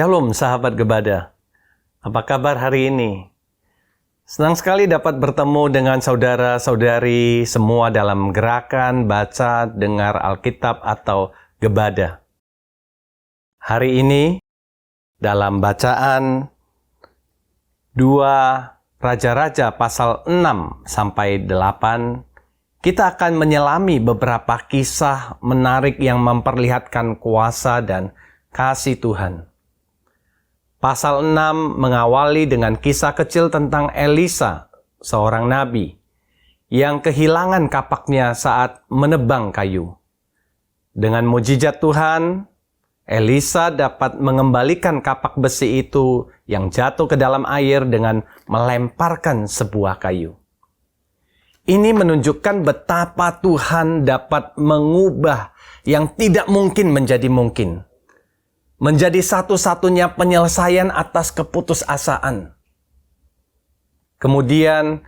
Shalom sahabat Gebada, apa kabar hari ini? Senang sekali dapat bertemu dengan saudara-saudari semua dalam gerakan baca dengar Alkitab atau Gebada. Hari ini dalam bacaan 2 Raja-Raja pasal 6 sampai 8, kita akan menyelami beberapa kisah menarik yang memperlihatkan kuasa dan kasih Tuhan. Pasal 6 mengawali dengan kisah kecil tentang Elisa, seorang nabi, yang kehilangan kapaknya saat menebang kayu. Dengan mujizat Tuhan, Elisa dapat mengembalikan kapak besi itu yang jatuh ke dalam air dengan melemparkan sebuah kayu. Ini menunjukkan betapa Tuhan dapat mengubah yang tidak mungkin menjadi mungkin. Menjadi satu-satunya penyelesaian atas keputusasaan. Kemudian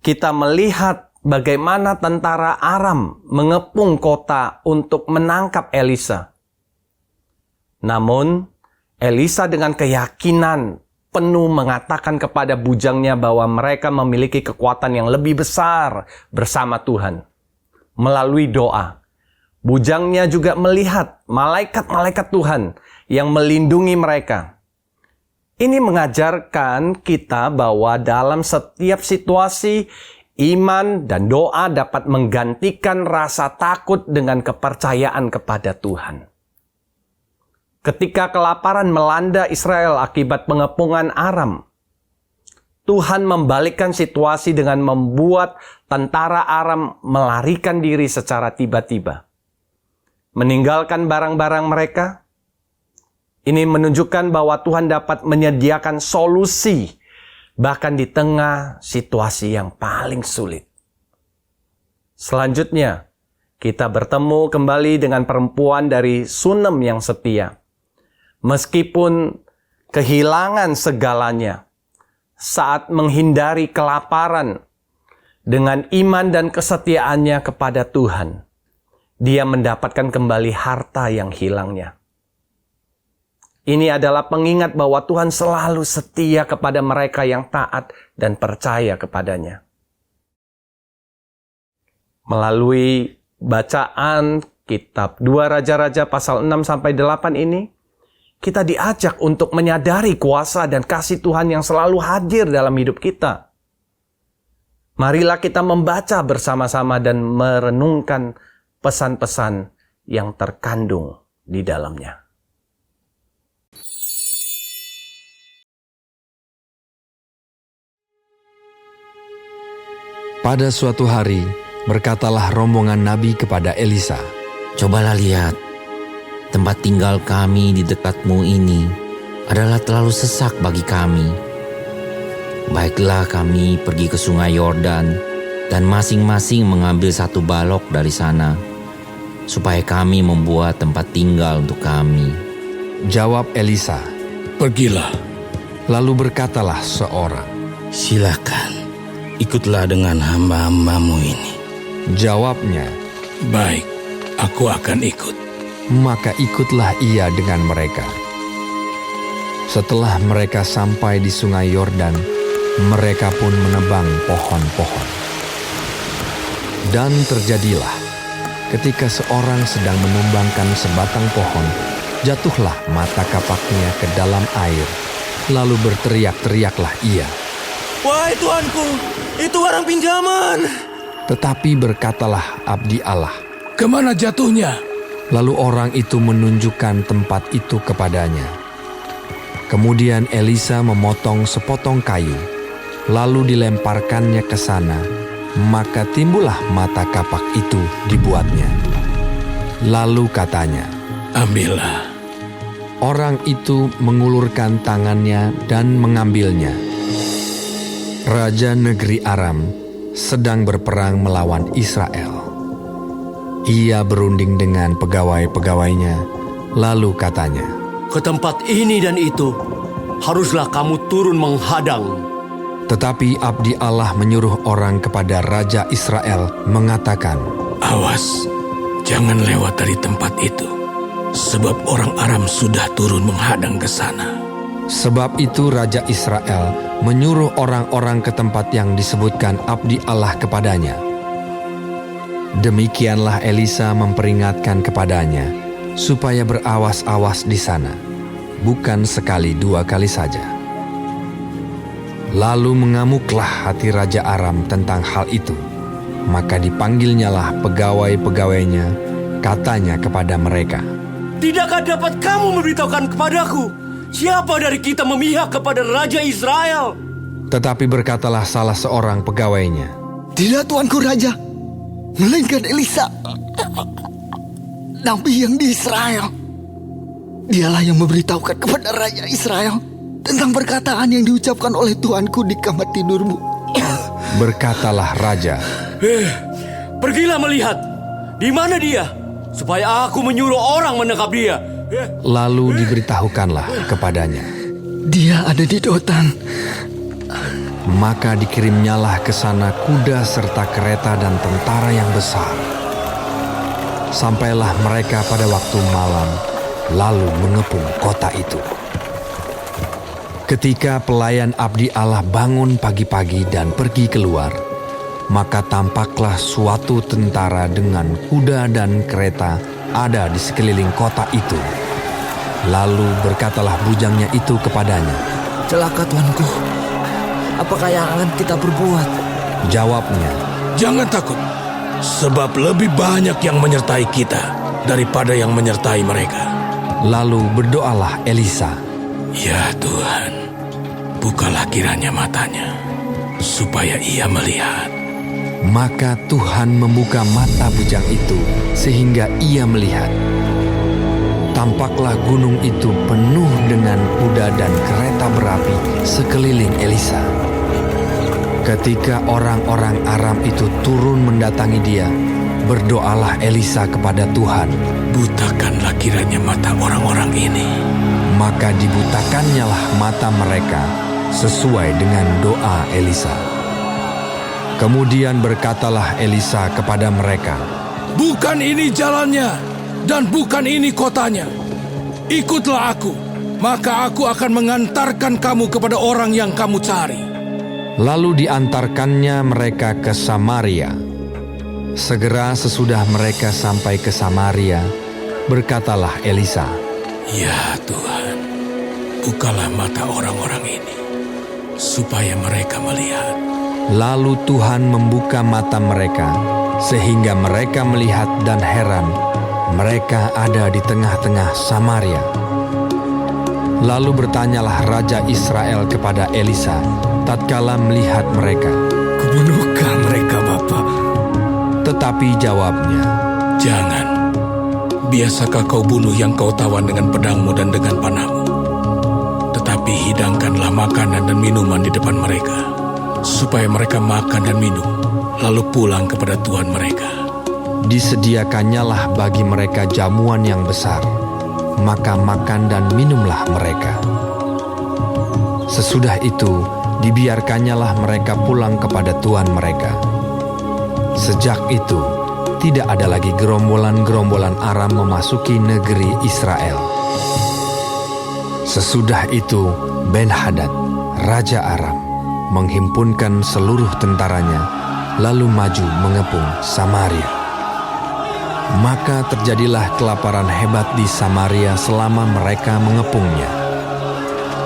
kita melihat bagaimana tentara Aram mengepung kota untuk menangkap Elisa. Namun Elisa dengan keyakinan penuh mengatakan kepada bujangnya bahwa mereka memiliki kekuatan yang lebih besar bersama Tuhan. Melalui doa. Bujangnya juga melihat malaikat-malaikat Tuhan yang melindungi mereka. Ini mengajarkan kita bahwa dalam setiap situasi, iman dan doa dapat menggantikan rasa takut dengan kepercayaan kepada Tuhan. Ketika kelaparan melanda Israel akibat pengepungan Aram, Tuhan membalikkan situasi dengan membuat tentara Aram melarikan diri secara tiba-tiba. Meninggalkan barang-barang mereka. Ini menunjukkan bahwa Tuhan dapat menyediakan solusi bahkan di tengah situasi yang paling sulit. Selanjutnya, kita bertemu kembali dengan perempuan dari Sunem yang setia. Meskipun kehilangan segalanya saat menghindari kelaparan, dengan iman dan kesetiaannya kepada Tuhan, dia mendapatkan kembali harta yang hilangnya. Ini adalah pengingat bahwa Tuhan selalu setia kepada mereka yang taat dan percaya kepadanya. Melalui bacaan kitab 2 Raja-Raja pasal 6-8 ini, kita diajak untuk menyadari kuasa dan kasih Tuhan yang selalu hadir dalam hidup kita. Marilah kita membaca bersama-sama dan merenungkan pesan-pesan yang terkandung di dalamnya. Pada suatu hari, berkatalah rombongan Nabi kepada Elisa, "Cobalah lihat, tempat tinggal kami di dekatmu ini adalah terlalu sesak bagi kami. Baiklah kami pergi ke sungai Yordan dan masing-masing mengambil satu balok dari sana, supaya kami membuat tempat tinggal untuk kami." Jawab Elisa, "Pergilah." lalu berkatalah seorang, "Silakan, ikutlah dengan hamba-hambamu ini." Jawabnya, "Baik, aku akan ikut." maka ikutlah ia dengan mereka. Setelah mereka sampai di sungai Yordan, mereka pun menebang pohon-pohon. Dan terjadilah, ketika seorang sedang menumbangkan sebatang pohon, jatuhlah mata kapaknya ke dalam air, lalu berteriak-teriaklah ia, "Wahai Tuanku, itu barang pinjaman!" Tetapi berkatalah abdi Allah, "Kemana jatuhnya?" Lalu orang itu menunjukkan tempat itu kepadanya. Kemudian Elisa memotong sepotong kayu, lalu dilemparkannya ke sana, maka timbullah mata kapak itu dibuatnya. Lalu katanya, "Ambillah." Orang itu mengulurkan tangannya dan mengambilnya. Raja negeri Aram sedang berperang melawan Israel. Ia berunding dengan pegawai-pegawainya, lalu katanya, "Ke tempat ini dan itu, haruslah kamu turun menghadang." Tetapi abdi Allah menyuruh orang kepada Raja Israel mengatakan, "Awas, jangan lewat dari tempat itu." sebab orang Aram sudah turun menghadang ke sana. Sebab itu Raja Israel menyuruh orang-orang ke tempat yang disebutkan abdi Allah kepadanya. Demikianlah Elisa memperingatkan kepadanya, supaya berawas-awas di sana, bukan sekali 2 kali saja. Lalu mengamuklah hati Raja Aram tentang hal itu. Maka dipanggilnyalah pegawai-pegawainya, katanya kepada mereka, Tidakkah dapat kamu memberitahukan kepadaku siapa dari kita memihak kepada Raja Israel? tetapi berkatalah salah seorang pegawainya, Tidak, tuanku raja, melainkan Elisa, nabi yang di Israel. Dialah yang memberitahukan kepada Raja Israel tentang perkataan yang diucapkan oleh tuanku di kamar tidurmu. Berkatalah raja, Pergilah melihat di mana dia, supaya aku menyuruh orang menangkap dia. lalu diberitahukanlah kepadanya. Dia ada di Dotan. Maka dikirimnyalah ke sana kuda serta kereta dan tentara yang besar. Sampailah mereka pada waktu malam, lalu mengepung kota itu. Ketika pelayan abdi Allah bangun pagi-pagi dan pergi keluar, maka tampaklah suatu tentara dengan kuda dan kereta ada di sekeliling kota itu. Lalu berkatalah bujangnya itu kepadanya. Celaka tuanku, apakah yang akan kita berbuat? Jawabnya, Jangan takut, sebab lebih banyak yang menyertai kita daripada yang menyertai mereka. lalu berdoalah Elisa. Ya Tuhan, bukalah kiranya matanya, supaya ia melihat. Maka Tuhan membuka mata bujang itu sehingga ia melihat. Tampaklah gunung itu penuh dengan kuda dan kereta berapi sekeliling Elisa. Ketika orang-orang Aram itu turun mendatangi dia, berdoalah Elisa kepada Tuhan. Butakanlah kiranya mata orang-orang ini. Maka dibutakannyalah mata mereka sesuai dengan doa Elisa. Kemudian berkatalah Elisa kepada mereka, Bukan ini jalannya, dan bukan ini kotanya. Ikutlah aku, maka aku akan mengantarkan kamu kepada orang yang kamu cari. Lalu diantarkannya mereka ke Samaria. Segera sesudah mereka sampai ke Samaria, berkatalah Elisa, Ya Tuhan, bukalah mata orang-orang ini, supaya mereka melihat. Lalu Tuhan membuka mata mereka, sehingga mereka melihat dan heran. Mereka ada di tengah-tengah Samaria. Lalu bertanyalah Raja Israel kepada Elisa, tatkala melihat mereka. Kubunuhkah mereka, Bapa? Tetapi jawabnya, Jangan, biasakah kau bunuh yang kau tawan dengan pedangmu dan dengan panahmu? Tetapi hidangkanlah makanan dan minuman di depan mereka, supaya mereka makan dan minum, lalu pulang kepada Tuhan mereka. disediakannyalah bagi mereka jamuan yang besar, maka makan dan minumlah mereka. Sesudah itu, dibiarkannyalah mereka pulang kepada Tuhan mereka. Sejak itu, tidak ada lagi gerombolan-gerombolan Aram memasuki negeri Israel. Sesudah itu, Ben-Hadad, Raja Aram, menghimpunkan seluruh tentaranya, lalu maju mengepung Samaria. Maka terjadilah kelaparan hebat di Samaria selama mereka mengepungnya.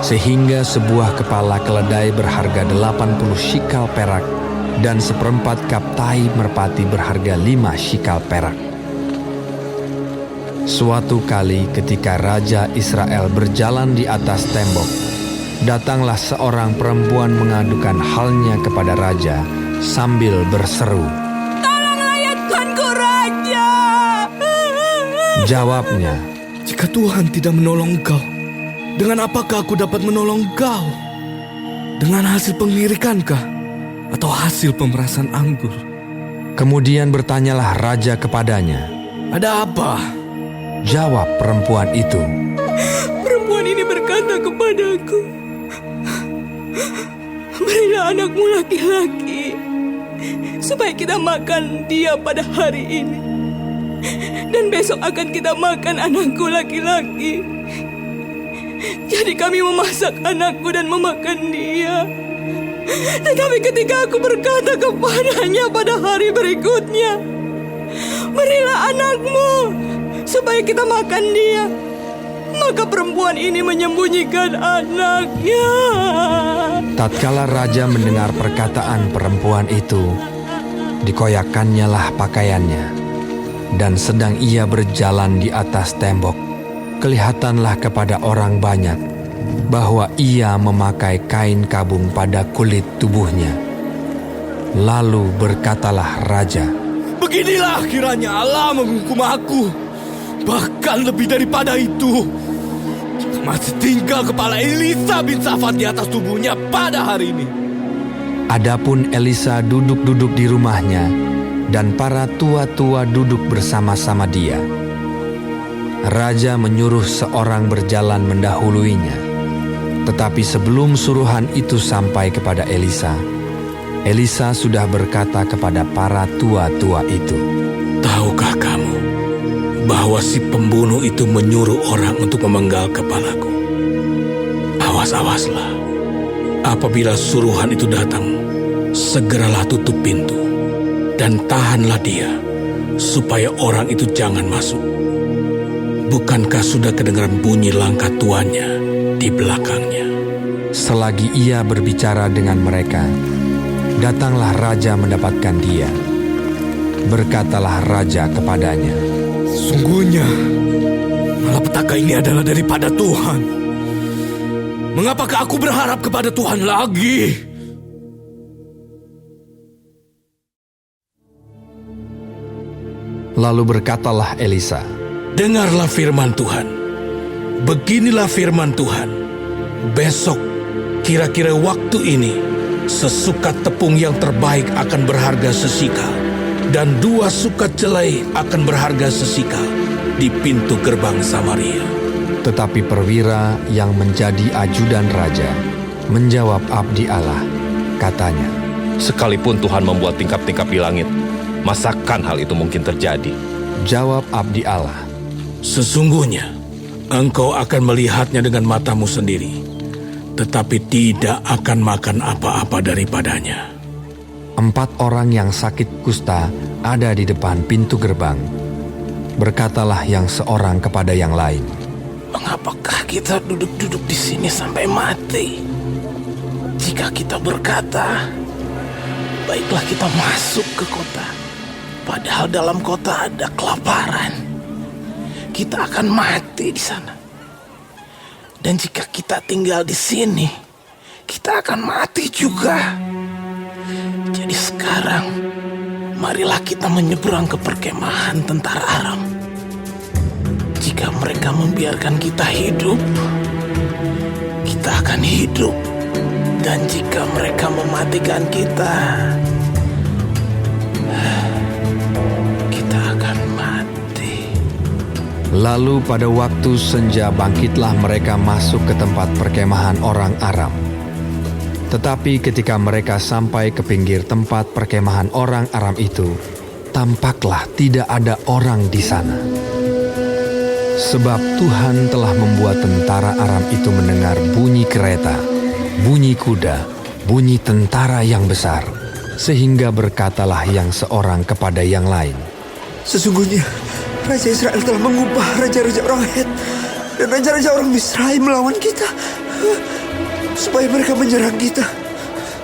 Sehingga sebuah kepala keledai berharga 80 shikal perak dan 1/4 kap tai merpati berharga 5 shikal perak. Suatu kali ketika Raja Israel berjalan di atas tembok, datanglah seorang perempuan mengadukan halnya kepada raja sambil berseru. Jawabnya, Jika Tuhan tidak menolong engkau, dengan apakah aku dapat menolong engkau? Dengan hasil pengirikankah? Atau hasil pemerasan anggur? kemudian bertanyalah raja kepadanya. Ada apa? Jawab perempuan itu, Perempuan ini berkata kepadaku, berilah anakmu laki-laki, supaya kita makan dia pada hari ini, Dan besok akan kita makan anakku laki-laki. Jadi kami memasak anakku dan memakan dia. Tetapi ketika aku berkata kepadanya pada hari berikutnya, berilah anakmu supaya kita makan dia, maka perempuan ini menyembunyikan anaknya. Tatkala raja mendengar perkataan perempuan itu, dikoyakannya lah pakaiannya, dan sedang ia berjalan di atas tembok, kelihatanlah kepada orang banyak bahwa ia memakai kain kabung pada kulit tubuhnya. Lalu berkatalah raja, Beginilah kiranya Allah menghukum aku, bahkan lebih daripada itu. Masih tinggal kepala Elisa bin Safat di atas tubuhnya pada hari ini. Adapun Elisa duduk-duduk di rumahnya, dan para tua-tua duduk bersama-sama dia. Raja menyuruh seorang berjalan mendahuluinya. Tetapi sebelum suruhan itu sampai kepada Elisa, Elisa sudah berkata kepada para tua-tua itu, Tahukah kamu bahwa si pembunuh itu menyuruh orang untuk memenggal kepalaku? Awas-awaslah. Apabila suruhan itu datang, segeralah tutup pintu dan tahanlah dia, supaya orang itu jangan masuk. Bukankah sudah kedengaran bunyi langkah tuannya di belakangnya? selagi ia berbicara dengan mereka, datanglah raja mendapatkan dia. Berkatalah raja kepadanya, Sungguhnya, malapetaka ini adalah daripada Tuhan. Mengapakah aku berharap kepada Tuhan lagi? Lalu berkatalah Elisa, Dengarlah firman Tuhan. Beginilah firman Tuhan. Besok, kira-kira waktu ini, sesukat tepung yang terbaik akan berharga sesikal, dan 2 sukat jelai akan berharga sesikal di pintu gerbang Samaria. tetapi perwira yang menjadi ajudan raja menjawab abdi Allah, katanya, Sekalipun Tuhan membuat tingkap-tingkap di langit, masakan hal itu mungkin terjadi? Jawab abdi Allah, Sesungguhnya, engkau akan melihatnya dengan matamu sendiri, tetapi tidak akan makan apa-apa daripadanya. 4 orang yang sakit kusta ada di depan pintu gerbang. Berkatalah yang seorang kepada yang lain, Mengapakah kita duduk-duduk di sini sampai mati? Jika kita berkata, baiklah kita masuk ke kota, padahal dalam kota ada kelaparan, kita akan mati di sana. Dan jika kita tinggal di sini, kita akan mati juga. Jadi sekarang, marilah kita menyeberang ke perkemahan tentara Aram. Jika mereka membiarkan kita hidup, kita akan hidup. Dan jika mereka mematikan kita, kita akan mati. Lalu pada waktu senja bangkitlah mereka masuk ke tempat perkemahan orang Aram. Tetapi ketika mereka sampai ke pinggir tempat perkemahan orang Aram itu, tampaklah tidak ada orang di sana. Sebab Tuhan telah membuat tentara Aram itu mendengar bunyi kereta, bunyi kuda, bunyi tentara yang besar, sehingga berkatalah yang seorang kepada yang lain, Sesungguhnya Raja Israel telah mengubah raja-raja orang Het dan raja-raja orang Misraim melawan kita, supaya mereka menyerang kita.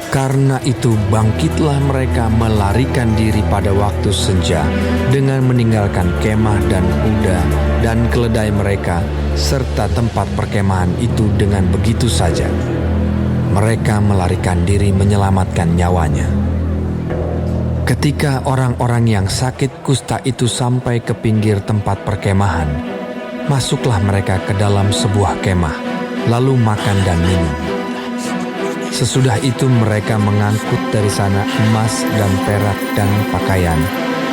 Karena itu bangkitlah mereka melarikan diri pada waktu senja dengan meninggalkan kemah dan kuda dan keledai mereka serta tempat perkemahan itu dengan begitu saja. Mereka melarikan diri menyelamatkan nyawanya. Ketika orang-orang yang sakit kusta itu sampai ke pinggir tempat perkemahan, masuklah mereka ke dalam sebuah kemah, lalu makan dan minum. Sesudah itu mereka mengangkut dari sana emas dan perak dan pakaian.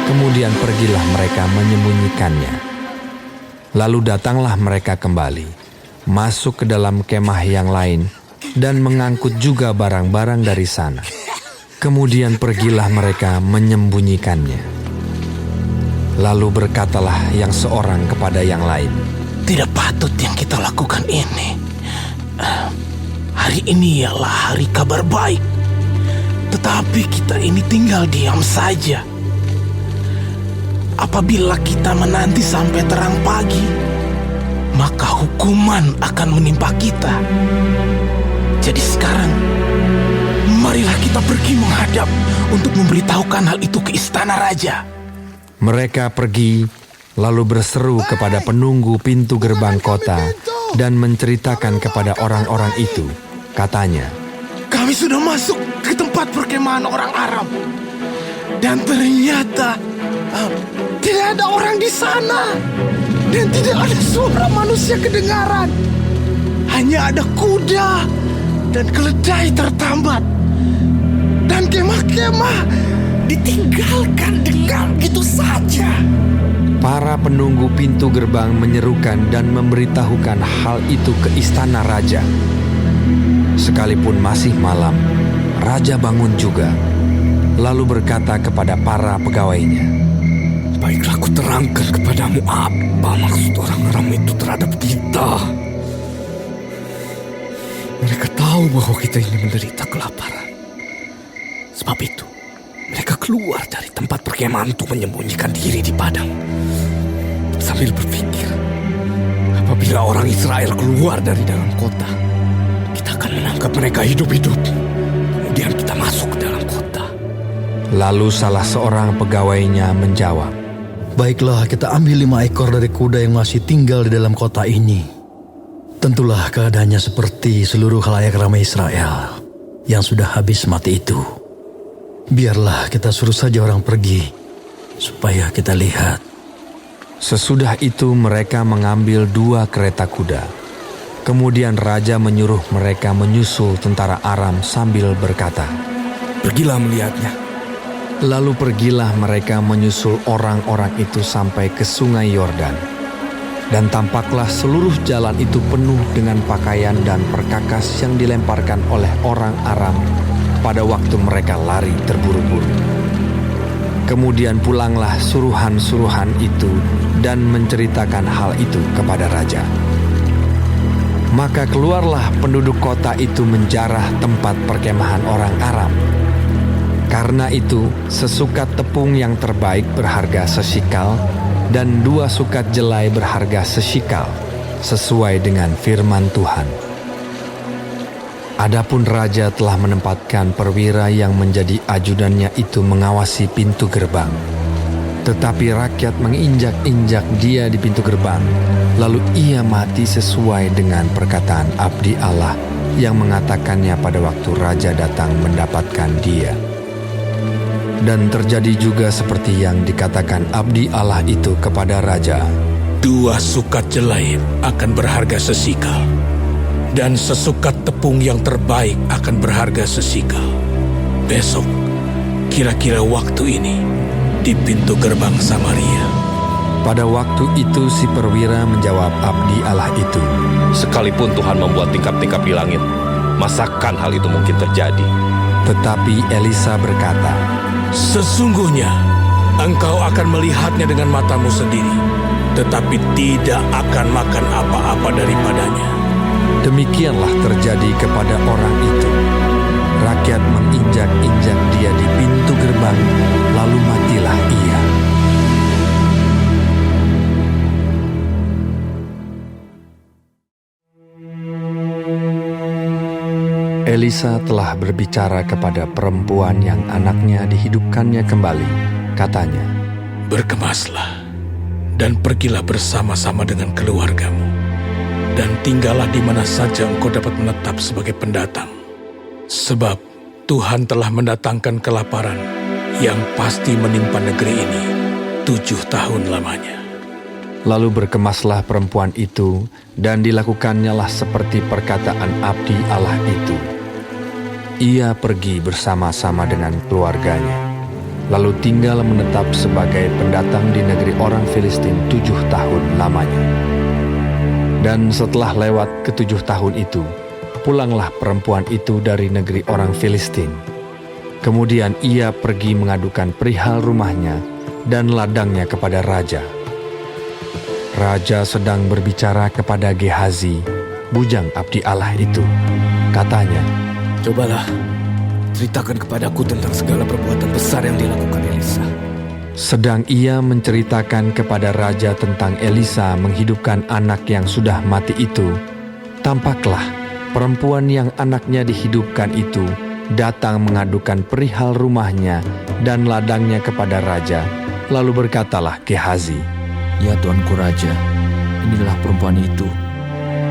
Kemudian pergilah mereka menyembunyikannya. Lalu datanglah mereka kembali, masuk ke dalam kemah yang lain, dan mengangkut juga barang-barang dari sana. Kemudian pergilah mereka menyembunyikannya. Lalu berkatalah yang seorang kepada yang lain, Tidak patut yang kita lakukan ini. Hari ini ialah hari kabar baik. Tetapi kita ini tinggal diam saja. Apabila kita menanti sampai terang pagi, maka hukuman akan menimpa kita. Jadi sekarang, marilah kita pergi menghadap untuk memberitahukan hal itu ke istana raja. Mereka pergi, lalu berseru kepada penunggu pintu gerbang kota dan menceritakan kepada orang-orang itu. Katanya, Kami sudah masuk ke tempat perkemahan orang Aram. Dan ternyata tidak ada orang di sana. Dan tidak ada suara manusia kedengaran. Hanya ada kuda dan keledai tertambat. Dan kemah-kemah ditinggalkan dengan gitu saja. para penunggu pintu gerbang menyerukan dan memberitahukan hal itu ke istana raja. Sekalipun masih malam, raja bangun juga, lalu berkata kepada para pegawainya, Baiklah, aku terangkan kepadamu apa maksud orang Aram itu terhadap kita. Mereka tahu bahwa kita ini menderita kelaparan. Sebab itu, mereka keluar dari tempat perkemahan untuk menyembunyikan diri di padang. Sambil berpikir, apabila orang Israel keluar dari dalam kota, kita akan menangkap mereka hidup-hidup. Kemudian kita masuk ke dalam kota. Lalu salah seorang pegawainya menjawab, Baiklah, kita ambil 5 ekor dari kuda yang masih tinggal di dalam kota ini. Tentulah keadaannya seperti seluruh khalayak ramai Israel yang sudah habis mati itu. Biarlah kita suruh saja orang pergi, supaya kita lihat. Sesudah itu mereka mengambil 2 kereta kuda. Kemudian raja menyuruh mereka menyusul tentara Aram sambil berkata, Pergilah melihatnya. Lalu pergilah mereka menyusul orang-orang itu sampai ke sungai Yordan. Dan tampaklah seluruh jalan itu penuh dengan pakaian dan perkakas yang dilemparkan oleh orang Aram pada waktu mereka lari terburu-buru. Kemudian pulanglah suruhan-suruhan itu dan menceritakan hal itu kepada raja. Maka keluarlah penduduk kota itu menjarah tempat perkemahan orang Aram. Karena itu, sesukat tepung yang terbaik berharga sesikal, dan 2 sukat jelai berharga sesikal, sesuai dengan firman Tuhan. Adapun raja telah menempatkan perwira yang menjadi ajudannya itu mengawasi pintu gerbang. Tetapi rakyat menginjak-injak dia di pintu gerbang, lalu ia mati sesuai dengan perkataan abdi Allah yang mengatakannya pada waktu raja datang mendapatkan dia. Dan terjadi juga seperti yang dikatakan abdi Allah itu kepada raja. 2 sukat jelai akan berharga sesikal, dan sesukat tepung yang terbaik akan berharga sesikal. Besok, kira-kira waktu ini, di pintu gerbang Samaria. Pada waktu itu si perwira menjawab abdi Allah itu, Sekalipun Tuhan membuat tingkap-tingkap di langit, masakan hal itu mungkin terjadi? Tetapi Elisa berkata, Sesungguhnya, engkau akan melihatnya dengan matamu sendiri, tetapi tidak akan makan apa-apa daripadanya. Demikianlah terjadi kepada orang itu. Rakyat menginjak-injak dia di pintu gerbang, lalu matilah ia. Elisa telah berbicara kepada perempuan yang anaknya dihidupkannya kembali. Katanya, Berkemaslah, dan pergilah bersama-sama dengan keluargamu, dan tinggallah di mana saja engkau dapat menetap sebagai pendatang. Sebab Tuhan telah mendatangkan kelaparan yang pasti menimpa negeri ini 7 tahun lamanya. Lalu berkemaslah perempuan itu, dan dilakukannya seperti perkataan abdi Allah itu. Ia pergi bersama-sama dengan keluarganya, lalu tinggal menetap sebagai pendatang di negeri orang Filistin 7 tahun lamanya. Dan setelah lewat ke-7 tahun itu, pulanglah perempuan itu dari negeri orang Filistin. Kemudian ia pergi mengadukan perihal rumahnya dan ladangnya kepada raja. Raja sedang berbicara kepada Gehazi, bujang abdi Allah itu. Katanya, Cobalah, ceritakan kepadaku tentang segala perbuatan besar yang dilakukan Elisa. sedang ia menceritakan kepada raja tentang Elisa menghidupkan anak yang sudah mati itu, tampaklah perempuan yang anaknya dihidupkan itu datang mengadukan perihal rumahnya dan ladangnya kepada raja. Lalu berkatalah Gehazi, Ya Tuanku Raja, inilah perempuan itu,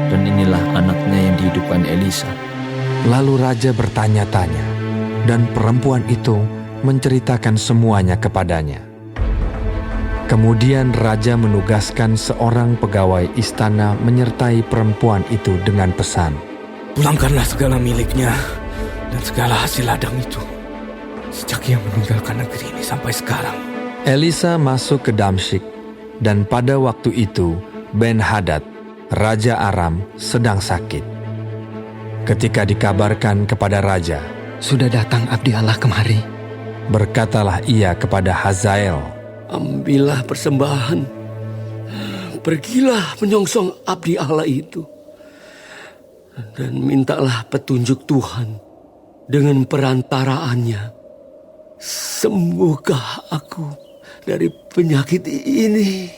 dan inilah anaknya yang dihidupkan Elisa. Lalu raja bertanya-tanya, dan perempuan itu menceritakan semuanya kepadanya. Kemudian raja menugaskan seorang pegawai istana menyertai perempuan itu dengan pesan, Pulangkanlah segala miliknya dan segala hasil ladang itu, sejak ia meninggalkan negeri ini sampai sekarang. Elisa masuk ke Damsyik, dan pada waktu itu Ben-Hadad, Raja Aram, sedang sakit. Ketika dikabarkan kepada raja, Sudah datang abdi Allah kemari. berkatalah ia kepada Hazael, Ambillah persembahan, pergilah menyongsong abdi Allah itu, dan mintalah petunjuk Tuhan dengan perantaraannya. Sembuhkah aku dari penyakit ini?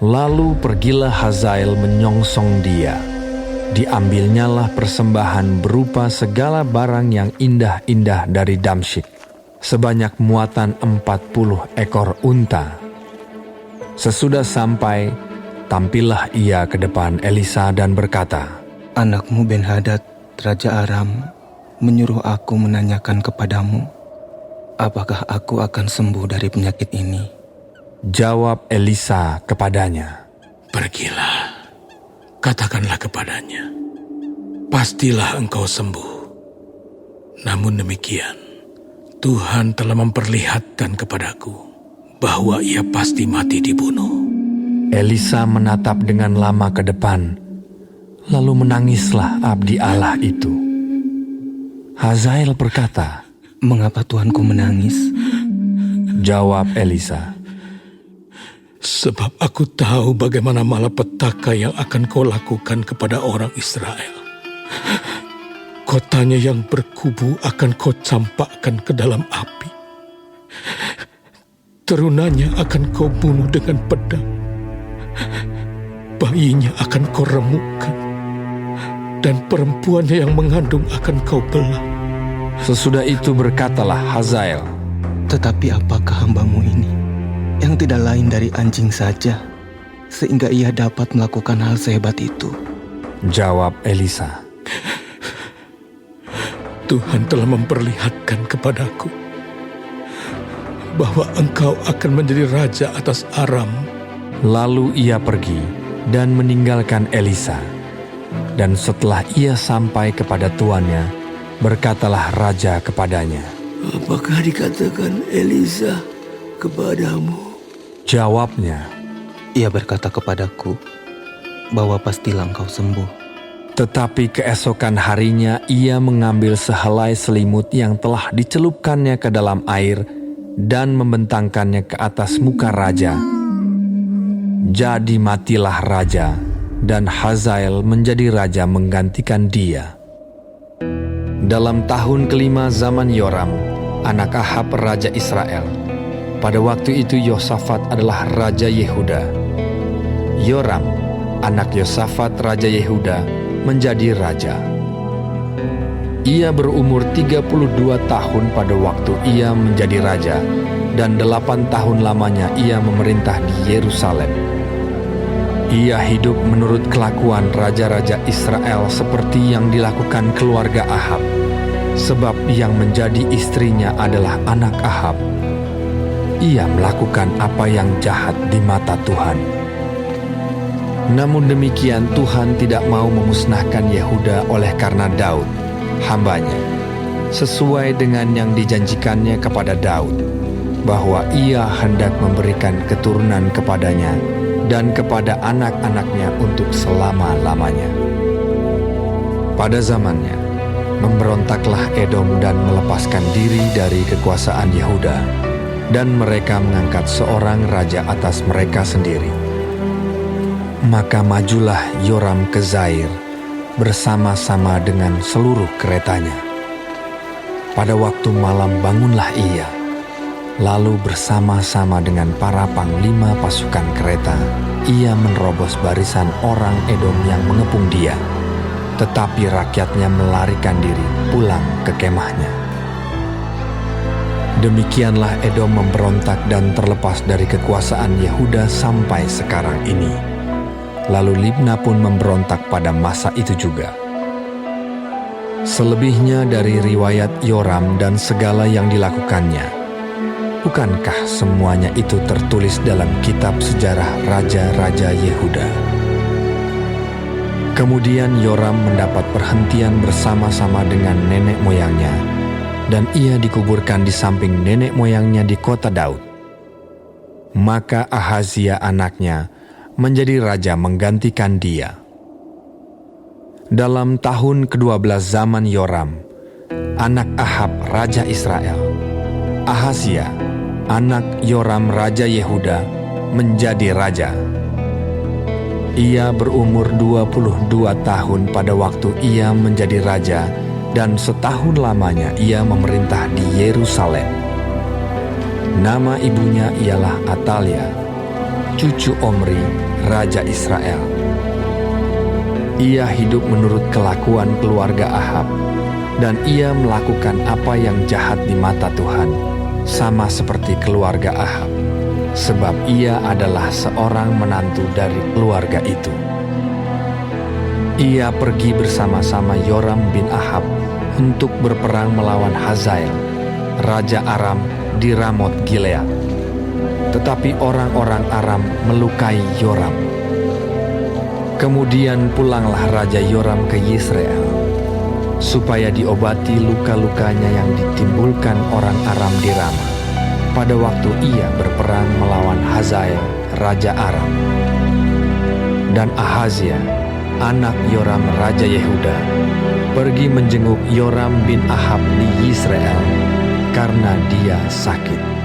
Lalu pergilah Hazael menyongsong dia. Diambilnyalah persembahan berupa segala barang yang indah-indah dari Damsyik, sebanyak muatan 40 ekor unta. Sesudah sampai, tampillah ia ke depan Elisa dan berkata, Anakmu Ben-Hadad, Raja Aram, menyuruh aku menanyakan kepadamu, apakah aku akan sembuh dari penyakit ini? Jawab Elisa kepadanya, Pergilah, katakanlah kepadanya, pastilah engkau sembuh. Namun demikian, Tuhan telah memperlihatkan kepadaku bahwa ia pasti mati dibunuh. Elisa menatap dengan lama ke depan, lalu menangislah abdi Allah itu. Hazael berkata, Mengapa Tuanku menangis? Jawab Elisa, Sebab aku tahu bagaimana malapetaka yang akan kau lakukan kepada orang Israel. Kotanya yang berkubu akan kau campakkan ke dalam api. Terunanya akan kau bunuh dengan pedang. Bayinya akan kau remukkan. Dan perempuannya yang mengandung akan kau belah. Sesudah itu berkatalah Hazael, Tetapi apakah hambamu ini, yang tidak lain dari anjing saja, sehingga ia dapat melakukan hal sehebat itu? Jawab Elisa, Tuhan telah memperlihatkan kepadaku bahwa engkau akan menjadi raja atas Aram. Lalu ia pergi dan meninggalkan Elisa. Dan setelah ia sampai kepada tuannya, berkatalah raja kepadanya, Apakah dikatakan Elisa kepadamu? Jawabnya, Ia berkata kepadaku bahwa pastilah engkau sembuh. tetapi keesokan harinya ia mengambil sehelai selimut yang telah dicelupkannya ke dalam air dan membentangkannya ke atas muka raja. Jadi matilah raja, dan Hazael menjadi raja menggantikan dia. Dalam tahun kelima zaman Yoram, anak Ahab raja Israel, pada waktu itu Yosafat adalah raja Yehuda. Yoram, anak Yosafat raja Yehuda, menjadi raja. Ia berumur 32 tahun pada waktu ia menjadi raja, dan 8 tahun lamanya ia memerintah di Yerusalem. Ia hidup menurut kelakuan raja-raja Israel seperti yang dilakukan keluarga Ahab, sebab yang menjadi istrinya adalah anak Ahab. Ia melakukan apa yang jahat di mata Tuhan. Namun demikian Tuhan tidak mau memusnahkan Yehuda oleh karena Daud, hambanya, sesuai dengan yang dijanjikannya kepada Daud, bahwa ia hendak memberikan keturunan kepadanya dan kepada anak-anaknya untuk selama-lamanya. Pada zamannya, memberontaklah Edom dan melepaskan diri dari kekuasaan Yehuda. dan mereka mengangkat seorang raja atas mereka sendiri. Maka majulah Yoram ke Zair bersama-sama dengan seluruh keretanya. Pada waktu malam bangunlah ia, lalu bersama-sama dengan para panglima pasukan kereta, ia menerobos barisan orang Edom yang mengepung dia. Tetapi rakyatnya melarikan diri pulang ke kemahnya. Demikianlah Edom memberontak dan terlepas dari kekuasaan Yehuda sampai sekarang ini. Lalu Libna pun memberontak pada masa itu juga. Selebihnya dari riwayat Yoram dan segala yang dilakukannya, bukankah semuanya itu tertulis dalam kitab sejarah raja-raja Yehuda? Kemudian Yoram mendapat perhentian bersama-sama dengan nenek moyangnya, dan ia dikuburkan di samping nenek moyangnya di kota Daud. Maka Ahazia anaknya menjadi raja menggantikan dia. Dalam tahun ke-12 zaman Yoram, anak Ahab raja Israel, Ahazia, anak Yoram raja Yehuda, menjadi raja. Ia berumur 22 tahun pada waktu ia menjadi raja, dan setahun lamanya ia memerintah di Yerusalem. Nama ibunya ialah Atalia, cucu Omri, raja Israel. Ia hidup menurut kelakuan keluarga Ahab, dan ia melakukan apa yang jahat di mata Tuhan, sama seperti keluarga Ahab, sebab ia adalah seorang menantu dari keluarga itu. Ia pergi bersama-sama Yoram bin Ahab untuk berperang melawan Hazael, raja Aram di Ramot Gilead. Tetapi orang-orang Aram melukai Yoram. Kemudian pulanglah Raja Yoram ke Yisrael, supaya diobati luka-lukanya yang ditimbulkan orang Aram di Ramah, pada waktu ia berperang melawan Hazael, raja Aram. Dan Ahazia, anak Yoram raja Yehuda, pergi menjenguk Yoram bin Ahab di Yisrael, karena dia sakit.